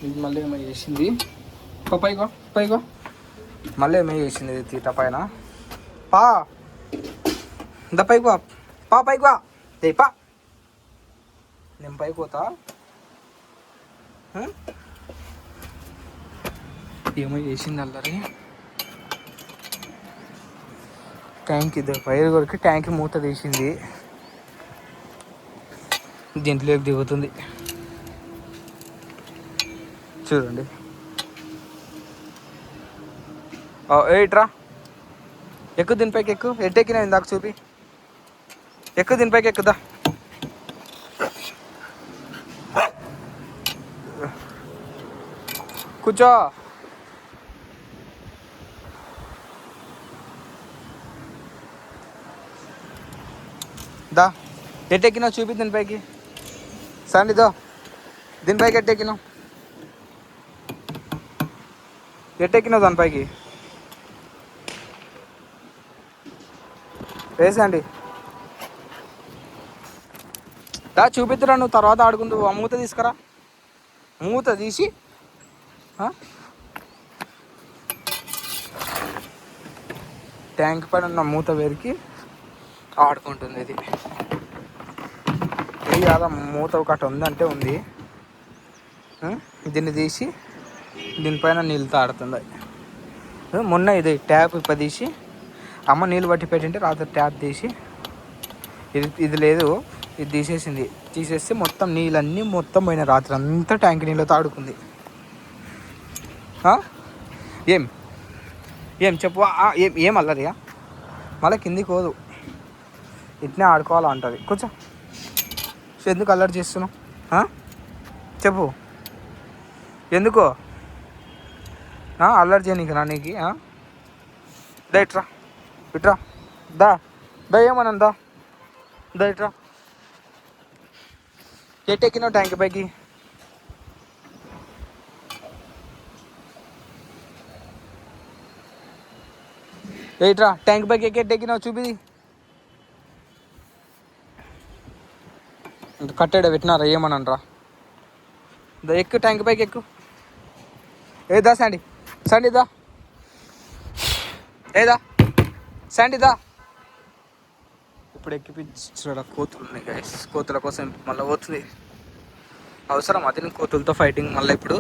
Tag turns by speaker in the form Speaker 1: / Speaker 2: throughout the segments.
Speaker 1: ఇది మళ్ళీ ఏమో చేసింది. పైగో పైగో మళ్ళీ ఏమో చేసింది తీట పైన. పా ద పైకి వా, పా పైకి వా, పా నేను పైకి పోతా. ఏమో చేసింది అల్లరి. ట్యాంక్ ఇది వైర్ కొరికి ట్యాంక్ మూత తీసింది. దీంట్లోకి దిగుతుంది చూడండి. ఏట్రా ఎక్కువ దీనిపైకి ఎక్కువ ఎట్టెక్కినా ఇందాక చూపి. ఎక్కువ దీనిపైకి ఎక్కుదా. కూర్చో. దా ఎట్టెక్కినావు చూపి దీనిపైకి. సండిదో దీనిపైకి ఎట్టెక్కినావు, ఎట్టెక్కినావు దానిపైకి. వేసండి దా చూపిద్దురా, నువ్వు తర్వాత ఆడుకుందు. ఆ మూత తీసుకురా, మూత తీసి ట్యాంక్ పైన ఉన్న మూత వెరికి ఆడుకుంటుంది. ఇది ఇది కాదా మూత ఒకటి ఉందంటే ఉంది. దీన్ని తీసి దీనిపైన నీళ్ళతో ఆడుతుంది. మొన్న ఇది ట్యాప్ ఇప్ప తీసి అమ్మ నీళ్ళు పట్టి పెట్టింటే రాత్రి ట్యాప్ తీసి ఇది లేదు, ఇది తీసేసింది. తీసేస్తే మొత్తం నీళ్ళన్నీ మొత్తం పోయిన రాత్రి అంతా ట్యాంక్ నీళ్ళతో ఆడుకుంది. ఏం ఏం చెప్పు. ఏం అల్లరియా మళ్ళీ కిందికి పోదు, ఇట్నే ఆడుకోవాలా అంటుంది. కూర్చో. ఎందుకు అల్లరి చేస్తున్నావు చెప్పు. ఎందుకో అల్లరి చేయనీకి నా నీకు. దా ఇట్రా ఇట్రా, దా దా ఏమనందా, దా ఇట్రా. ఎట్టెక్కినావు ట్యాంక్ పైకి. ఎయిట్రా ట్యాంక్ పైకి ఎట్టెక్కినావు చూపి. కట్టెడ పెట్టినారా ఏమనరా. దా ఎక్కు ట్యాంక్ పైకి ఎక్కు. ఏదా శాండీ, శాండీ దా, ఏదా శాండీ దా. ఇప్పుడు ఎక్కిపించడ కోతులు ఉన్నాయి గైస్. కోతుల కోసం మళ్ళీ పోతుంది. అవసరం అది కోతులతో ఫైటింగ్ మళ్ళీ ఇప్పుడు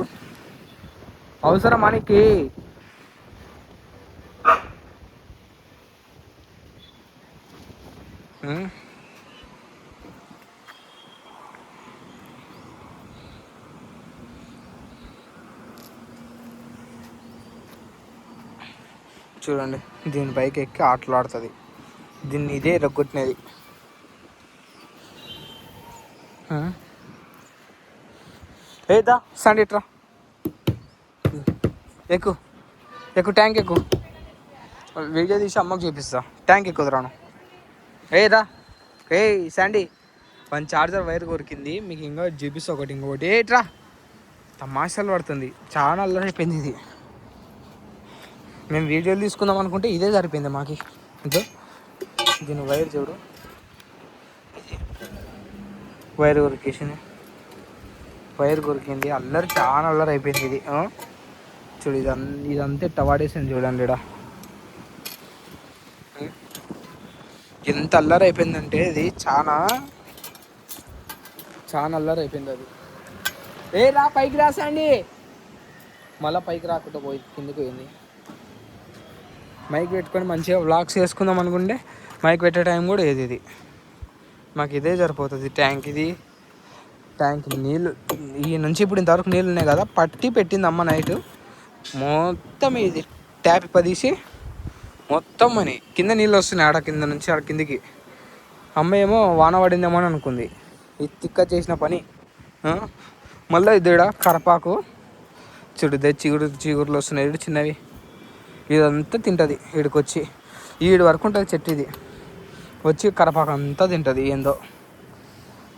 Speaker 1: అవసరం మనకి. చూడండి దీనిపైకి ఎక్కి ఆటలాడుతుంది. దీన్ని ఇదే రగ్గొట్టినది. ఏదా సండి ఇట్రా, ఎక్కు ఎక్కు ట్యాంక్ ఎక్కు. వీడియో తీసి అమ్మకు చూపిస్తా. ట్యాంక్ ఎక్కుదురాను. ఏదా ఏ శాండీ వన్ చార్జర్ వైర్ కొరికింది. మీకు ఇంకా చూపిస్తా ఒకటి ఇంకొకటి. ఏట్రా తమాషాలు పడుతుంది. చాలా అల్లరి అయిపోయింది ఇది. మేము వీడియోలు తీసుకుందాం అనుకుంటే ఇదే సరిపోయింది మాకి. ఇదో దీని వైర్ చూడు, వైర్ కొరికేసింది. వైర్ కొరికింది. అల్లరి చాలా అల్లరి అయిపోయింది ఇది. చూడు ఇదంతా టవాడేసింది చూడండి. ఇక్కడ ఎంత అల్లరి అయిపోయిందంటే ఇది చాలా చాలా అల్లరి అయిపోయింది అది. రా పైకి రాసండి. మళ్ళీ పైకి రాకుండా పోయి కిందకి పోయింది. మైక్ పెట్టుకొని మంచిగా వ్లాగ్స్ చేసుకుందాం అనుకుంటే మైక్ పెట్టే టైం కూడా ఏది ఇది. మాకు ఇదే సరిపోతుంది. ట్యాంక్ ఇది ట్యాంక్ నీళ్ళు ఈ నుంచి ఇప్పుడు ఇంతవరకు నీళ్ళు ఉన్నాయి కదా, పట్టి పెట్టింది అమ్మ నైట్. మొత్తం ఇది ట్యాప్ పదీసి మొత్తం అని కింద నీళ్ళు వస్తున్నాయి. ఆడ కింద నుంచి ఆడ కిందికి. అమ్మ ఏమో వాన పడిందేమో అని అనుకుంది. ఇది తిక్క చేసిన పని. మళ్ళీ ఇది కరపాకు చూడు, చీగురులు వస్తున్నాయి చిన్నవి. ఇదంతా తింటుంది. ఈడికొచ్చి ఈడు వరకు ఉంటుంది చెట్టు. ఇది వచ్చి కరపాకు అంతా తింటుంది. ఏందో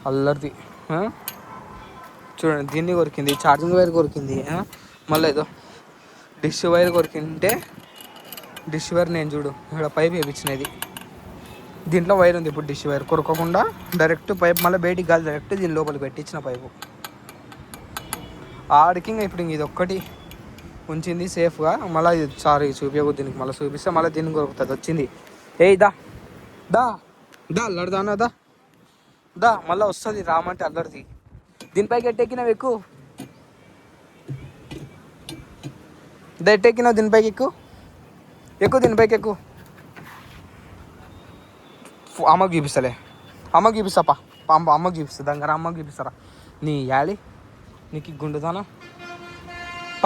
Speaker 1: అల్లరిది. చూడండి దీన్ని కొరికింది. Charging wire కొరికింది. మళ్ళీ ఏదో డిష్ వైర్ కొరికింటే డిష్ వైర్ నేను చూడు ఇక్కడ పైప్ వేయించినది. దీంట్లో వైర్ ఉంది. ఇప్పుడు డిష్ వైర్ కొరకకుండా డైరెక్ట్ పైప్ మళ్ళీ బయటికి గాలి డైరెక్ట్ దీని లోపలికి పెట్టించిన పైపు. ఆడికి ఇంకా ఇప్పుడు ఇది ఒక్కటి ఉంచింది సేఫ్గా. మళ్ళీ సారీ చూపించకూడదు దీనికి, మళ్ళీ చూపిస్తే మళ్ళీ దీనికి కొరుకుతుంది. వచ్చింది ఏయ్ దా దా దా అల్లరిదానా దా దా మళ్ళీ వస్తుంది రామంటే అల్లరిది. దీనిపైకి ఎట్టెక్కినావు ఎక్కువ దా ఎట్టెక్కినావు దీనిపైకి ఎక్కువ ఎక్కువ దీనిపైకి ఎక్కువ. అమ్మకి చూపిస్తలే, అమ్మకి చూపిస్తాపా అమ్మకి చూపిస్తా దగ్గర అమ్మకి చూపిస్తారా నీ యాలి నీకు గుండుదానా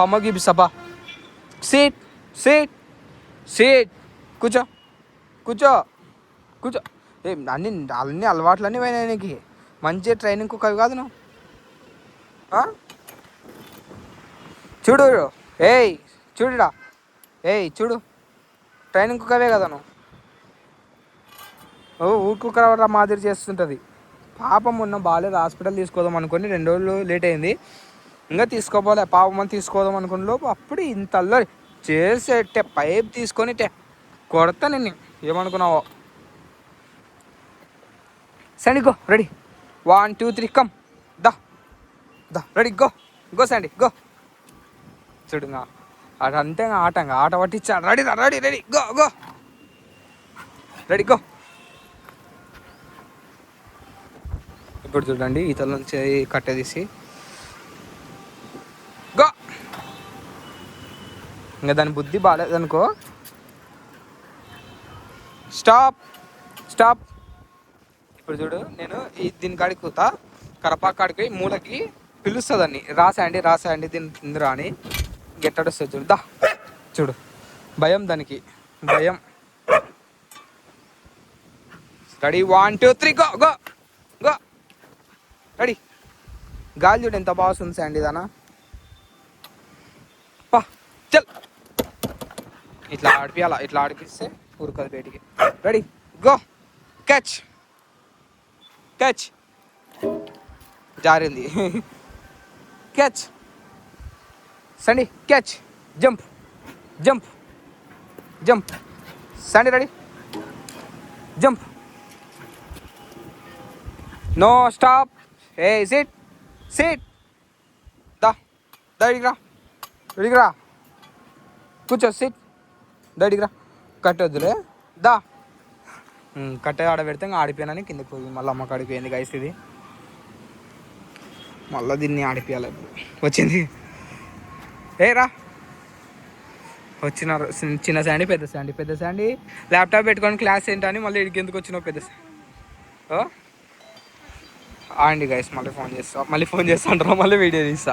Speaker 1: అమ్మకి చూపిస్తాపా. సీట్ సీట్ సీట్ కూర్చో కూర్చో కూర్చో. ఏ అన్ని అలవాట్లన్నీ పోయినాయి నీకు. మంచిగా ట్రైనింగ్ కుక్క కాదు నువ్వు. చూడు ఏయ్ చూడురా ఏయ్ చూడు ట్రైనింగ్ కుక్కవే కదా నువ్వు. ఊరుకుక్కర మాదిరి చేస్తుంటుంది. పాపం మొన్న బాగాలేదు హాస్పిటల్ తీసుకోదాం అనుకుని 2 రోజులు లేట్ అయింది. ఇంకా తీసుకోపోలే పాపం అని తీసుకోదాం అనుకున్న లోపు అప్పుడు ఇంత అల్లరి చేసేటే పైప్ తీసుకొని కొడతా నిన్ను ఏమనుకున్నావో. సండి గో రెడీ 1 2 3 కమ్ దా దా రెడీ గో గో సండి గో. చూడుగా అదంతే ఆట పట్టించాడు. రెడీ రా ready ready go go ready go. ఇప్పుడు చూడండి ఈతల నుంచి కట్టె తీసి గో. ఇంకా దాని బుద్ధి బాగాలేదనుకో స్టాప్ స్టాప్. ఇప్పుడు చూడు నేను దీని కాడికి కూతా కరపాకు కాడికి మూలకి పిలుస్తుందని రాసాయండి దీని తిందిరా అని గెట్టడొస్తుంది చూడు దా. చూడు భయం దానికి భయం. Ready 1 2 3 go go go ready. గాలి చూడు ఎంత బాగా వస్తుంది శాండీ దానా పా చల్. ఇట్లా ఆడిపియాలా, ఇట్లా ఆడిపిస్తే ఊరుకది బయటికి. రెడీ గో క్యాచ్ క్యాచ్ జారింది catch Sandy catch jump jump jump Sandy ready jump no stop. ఏ సిట్ సిట్ దా ఇడిగిరా ఇడిగిరా కూర్చో సిట్ దా ఇడిగిరా. కట్టొద్దులే దా. కట్టే ఆడ పెడితే ఇంకా ఆడిపోయానని కిందకి పోయి మళ్ళీ అమ్మకి ఆడిపోయింది గైస్. ఇది మళ్ళీ దీన్ని ఆడిపోయాలి. వచ్చింది ఏ రా వచ్చినారు చిన్న శాండీ పెద్ద శాండీ ల్యాప్టాప్ పెట్టుకొని క్లాస్ ఏంటని మళ్ళీ ఇడికి ఎందుకు వచ్చినావు పెద్ద అండి గైస్. మళ్ళీ ఫోన్ చేస్తా అంటారా మళ్ళీ వీడియో తీస్తా.